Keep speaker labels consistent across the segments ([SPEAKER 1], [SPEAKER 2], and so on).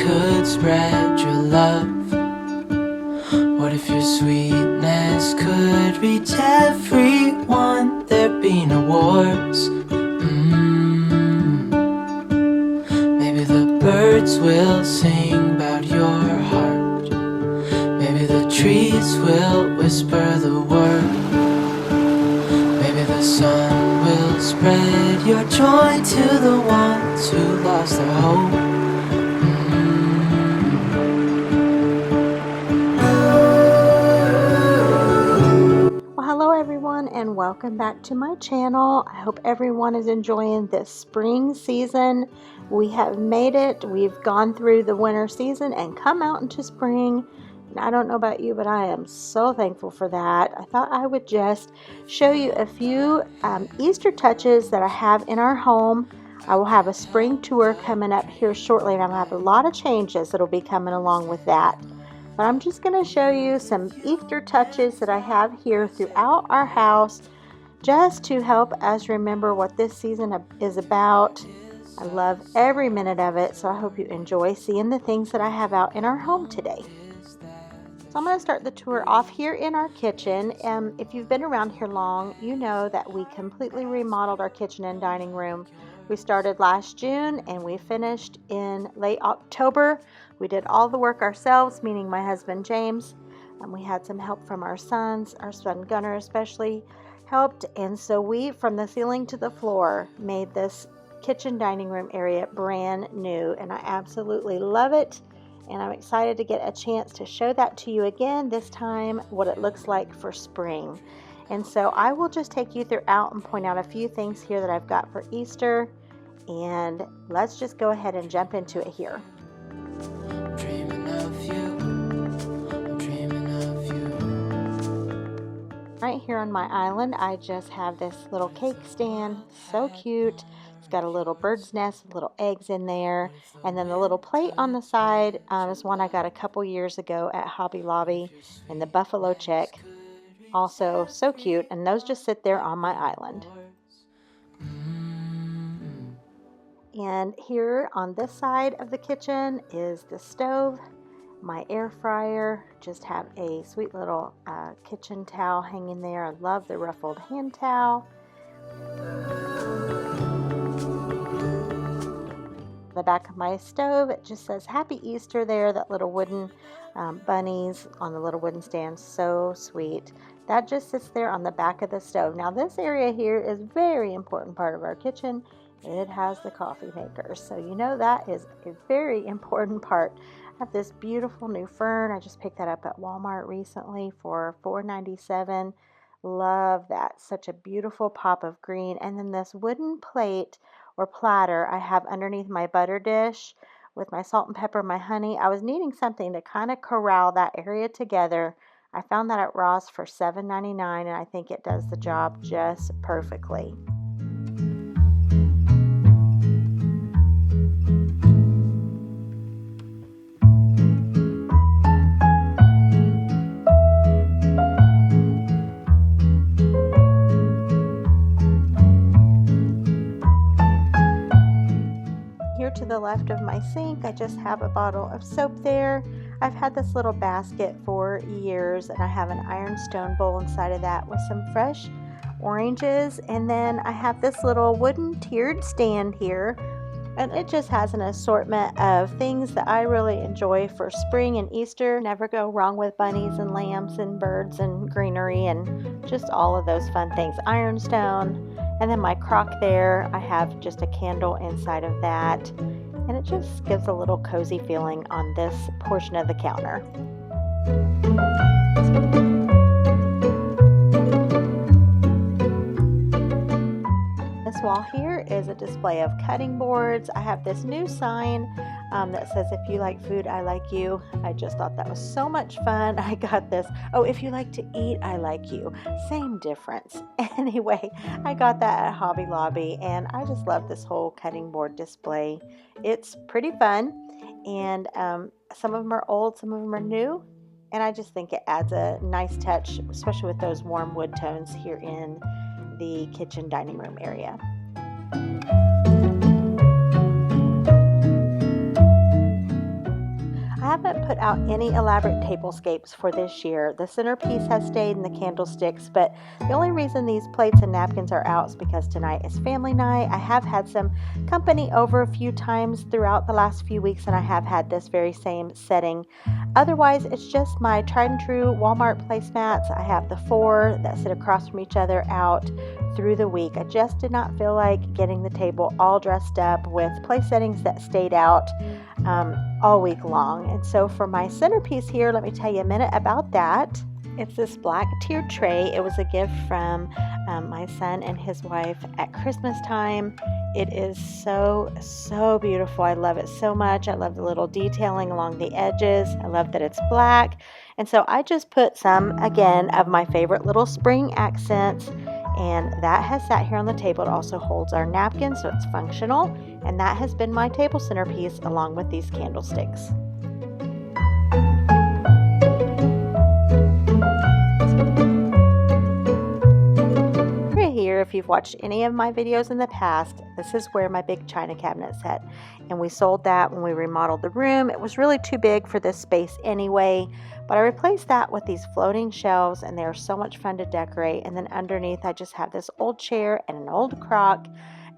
[SPEAKER 1] could spread your love? What if your sweetness could reach everyone? There'd be no wars. Maybe the birds will sing about your heart. Maybe the trees will whisper the word. Maybe the sun will spread your joy to the ones who lost their hope.
[SPEAKER 2] Hello everyone, and welcome back to my channel. I hope everyone is enjoying this spring season. We have made it. We've gone through the winter season and come out into spring. And I don't know about you, but I am so thankful for that. I thought I would just show you a few Easter touches that I have in our home. I will have a spring tour coming up here shortly, and I'll have a lot of changes that will be coming along with that. But I'm just going to show you some Easter touches that I have here throughout our house, just to help us remember what this season is about. I love every minute of it, so I hope you enjoy seeing the things that I have out in our home today. So I'm going to start the tour off here in our kitchen. If you've been around here long, you know that we completely remodeled our kitchen and dining room. We started last June and we finished in late October. We did all the work ourselves, meaning my husband James, and we had some help from our sons. Our son Gunnar especially helped, and so we, from the ceiling to the floor, made this kitchen dining room area brand new, and I absolutely love it. And I'm excited to get a chance to show that to you again, this time what it looks like for spring. And so I will just take you throughout and point out a few things here that I've got for Easter, and let's just go ahead and jump into it here. Right here on my island, I just have this little cake stand, so cute. It's got a little bird's nest with little eggs in there, and then the little plate on the side is one I got a couple years ago at Hobby Lobby in the buffalo check. Also so cute, and those just sit there on my island. And here on this side of the kitchen is the stove, my air fryer. Just have a sweet little kitchen towel hanging there. I love the ruffled hand towel. The back of my stove, it just says Happy Easter there. That little wooden bunnies on the little wooden stand, so sweet. That just sits there on the back of the stove. Now this area here is a very important part of our kitchen. It has the coffee maker, so you know that is a very important part. I have this beautiful new fern. I just picked that up at Walmart recently for $4.97. Love that. Such a beautiful pop of green. And then this wooden plate or platter I have underneath my butter dish with my salt and pepper, my honey. I was needing something to kind of corral that area together. I found that at Ross for $7.99, and I think it does the job just perfectly. To the left of my sink, I just have a bottle of soap there. I've had this little basket for years, and I have an ironstone bowl inside of that with some fresh oranges, and then I have this little wooden tiered stand here, and it just has an assortment of things that I really enjoy for spring and Easter. Never go wrong with bunnies and lambs and birds and greenery and just all of those fun things. Ironstone. And then my crock there, I have just a candle inside of that, and it just gives a little cozy feeling on this portion of the counter. This wall here is a display of cutting boards. I have this new sign that says, if you like food, I like you. I just thought that was so much fun. I got this. Oh, if you like to eat, I like you. Same difference. Anyway, I got that at Hobby Lobby, and I just love this whole cutting board display. It's pretty fun, and some of them are old, some of them are new, and I just think it adds a nice touch, especially with those warm wood tones here in the kitchen dining room area. haven't put out any elaborate tablescapes for this year. The centerpiece has stayed in the candlesticks, but the only reason these plates and napkins are out is because tonight is family night. I have had some company over a few times throughout the last few weeks, and I have had this very same setting. Otherwise, it's just my tried and true Walmart placemats. I have the 4 that sit across from each other out through the week. I just did not feel like getting the table all dressed up with place settings that stayed out all week long. And so for my centerpiece here, let me tell you a minute about that. It's this black tiered tray. It was a gift from my son and his wife at Christmas time. It is so beautiful. I love it so much. I love the little detailing along the edges. I love that it's black. And so I just put some, again, of my favorite little spring accents, and that has sat here on the table. It also holds our napkins, so it's functional. And that has been my table centerpiece along with these candlesticks. Here, if you've watched any of my videos in the past, this is where my big china cabinet sat, and we sold that when we remodeled the room. It was really too big for this space anyway, but I replaced that with these floating shelves, and they're so much fun to decorate. And then underneath I just have this old chair and an old crock,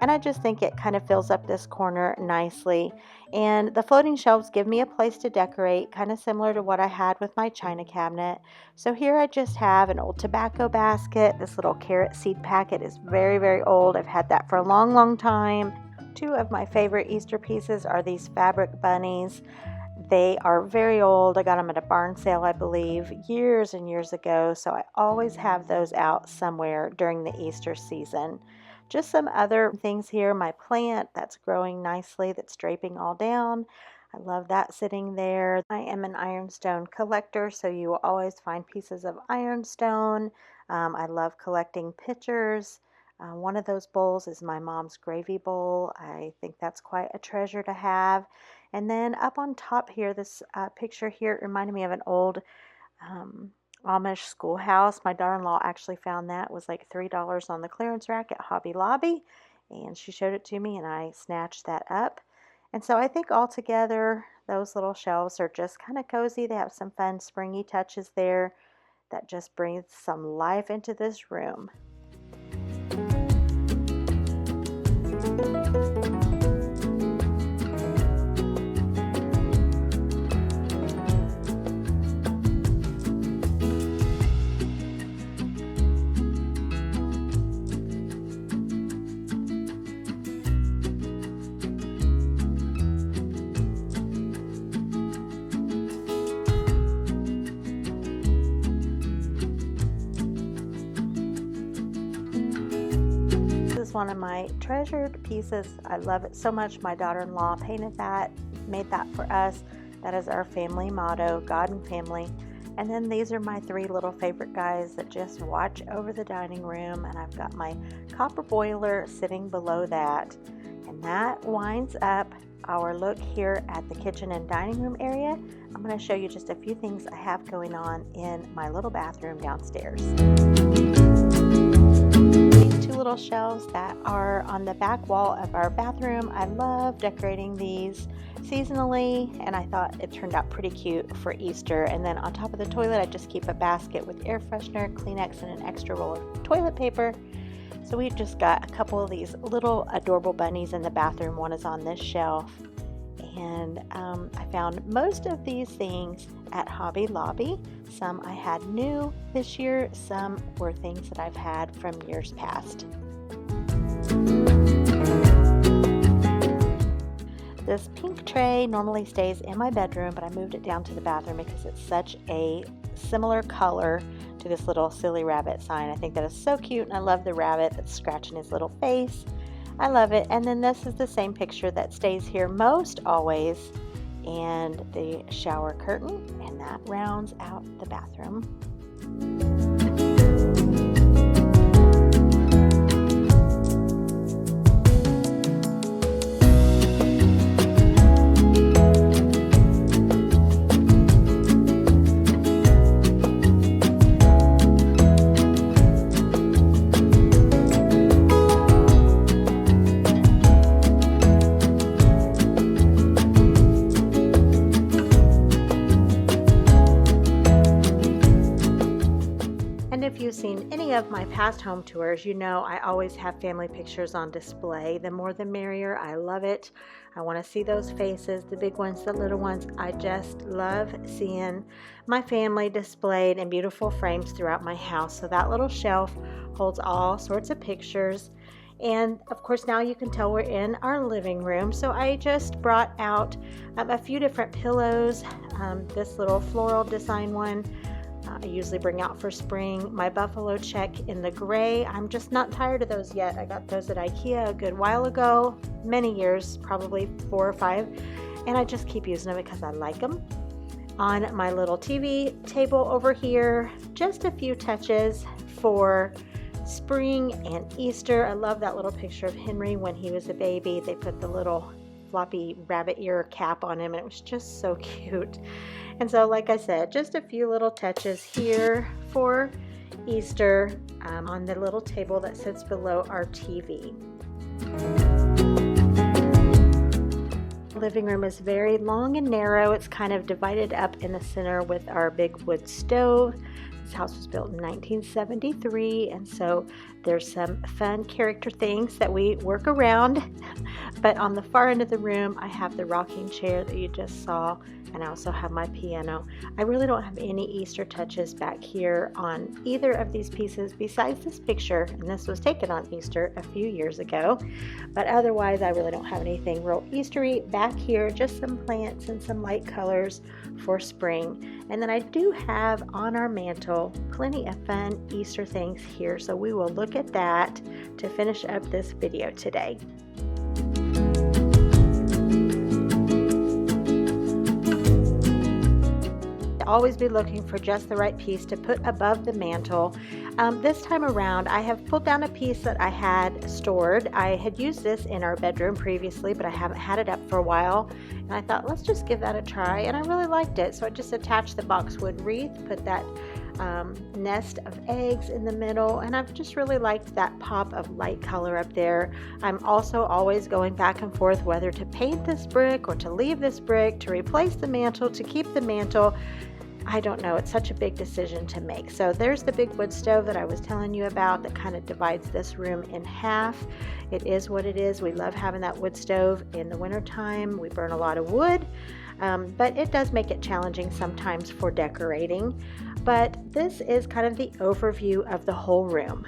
[SPEAKER 2] and I just think it kind of fills up this corner nicely. And the floating shelves give me a place to decorate, kind of similar to what I had with my china cabinet. So here I just have an old tobacco basket. This little carrot seed packet is very old. I've had that for a long time. 2 of my favorite Easter pieces are these fabric bunnies. They are very old. I got them at a barn sale, I believe, years and years ago. So I always have those out somewhere during the Easter season. Just some other things here. My plant that's growing nicely, that's draping all down. I love that sitting there. I am an ironstone collector, so you will always find pieces of ironstone. I love collecting pitchers. One of those bowls is my mom's gravy bowl. I think that's quite a treasure to have. And then up on top here, this picture here reminded me of an old Amish schoolhouse. My daughter-in-law actually found that. It was like $3 on the clearance rack at Hobby Lobby, and she showed it to me, and I snatched that up. And so I think altogether those little shelves are just kind of cozy. They have some fun springy touches there that just brings some life into this room. One of my treasured pieces. I love it so much. My daughter-in-law painted that, made that for us. That is our family motto, God and family. And then these are my 3 little favorite guys that just watch over the dining room, and I've got my copper boiler sitting below that. And that winds up our look here at the kitchen and dining room area. I'm going to show you just a few things I have going on in my little bathroom downstairs. Little shelves that are on the back wall of our bathroom. I love decorating these seasonally, and I thought it turned out pretty cute for Easter. And then on top of the toilet, I just keep a basket with air freshener, Kleenex, and an extra roll of toilet paper. So we've just got a couple of these little adorable bunnies in the bathroom. One is on this shelf, and I found most of these things at Hobby Lobby. Some I had new this year, some were things that I've had from years past. This pink tray normally stays in my bedroom, but I moved it down to the bathroom because it's such a similar color to this little silly rabbit sign. I think that is so cute, and I love the rabbit that's scratching his little face. I love it. And then this is the same picture that stays here most always, and the shower curtain, and that rounds out the bathroom. have seen any of my past home tours, you know I always have family pictures on display. The more the merrier. I love it. I want to see those faces, the big ones, the little ones. I just love seeing my family displayed in beautiful frames throughout my house. So that little shelf holds all sorts of pictures. And of course now you can tell we're in our living room. So I just brought out a few different pillows. This little floral design one I usually bring out for spring. My buffalo check in the gray. I'm just not tired of those yet. I got those at IKEA a good while ago, many years, probably 4 or 5, and I just keep using them because I like them. On my little TV table over here, just a few touches for spring and Easter. I love that little picture of Henry when he was a baby. They put the little floppy rabbit ear cap on him and it was just so cute. And so like I said, just a few little touches here for Easter on the little table that sits below our TV. The living room is very long and narrow. It's kind of divided up in the center with our big wood stove. This house was built in 1973, and so there's some fun character things that we work around. But on the far end of the room, I have the rocking chair that you just saw, and I also have my piano. I really don't have any Easter touches back here on either of these pieces besides this picture, and this was taken on Easter a few years ago. But otherwise, I really don't have anything real Eastery back here, just some plants and some light colors for spring. And then I do have on our mantle plenty of fun Easter things here, so we will look at that to finish up this video today. Always be looking for just the right piece to put above the mantle. This time around I have pulled down a piece that I had stored. I had used this in our bedroom previously, but I haven't had it up for a while, and I thought let's just give that a try, and I really liked it. So I just attached the boxwood wreath, put that nest of eggs in the middle, and I've just really liked that pop of light color up there. I'm also always going back and forth whether to paint this brick or to leave this brick, to replace the mantle, to keep the mantle. I don't know, it's such a big decision to make. So there's the big wood stove that I was telling you about that kind of divides this room in half. It is what it is. We love having that wood stove in the wintertime. We burn a lot of wood, but it does make it challenging sometimes for decorating. But this is kind of the overview of the whole room.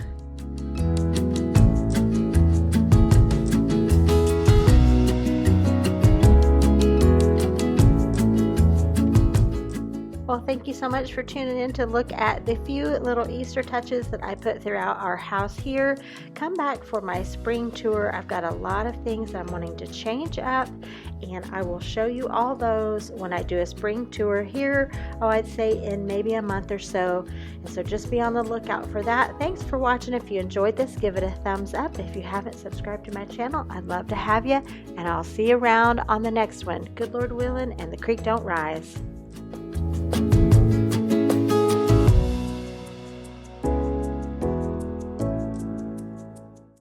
[SPEAKER 2] Well, thank you so much for tuning in to look at the few little Easter touches that I put throughout our house here. Come back for my spring tour. I've got a lot of things I'm wanting to change up, and I will show you all those when I do a spring tour here. Oh, I'd say in maybe a month or so. And so just be on the lookout for that. Thanks for watching. If you enjoyed this, give it a thumbs up. If you haven't subscribed to my channel, I'd love to have you, and I'll see you around on the next one. Good Lord willing, and the creek don't rise.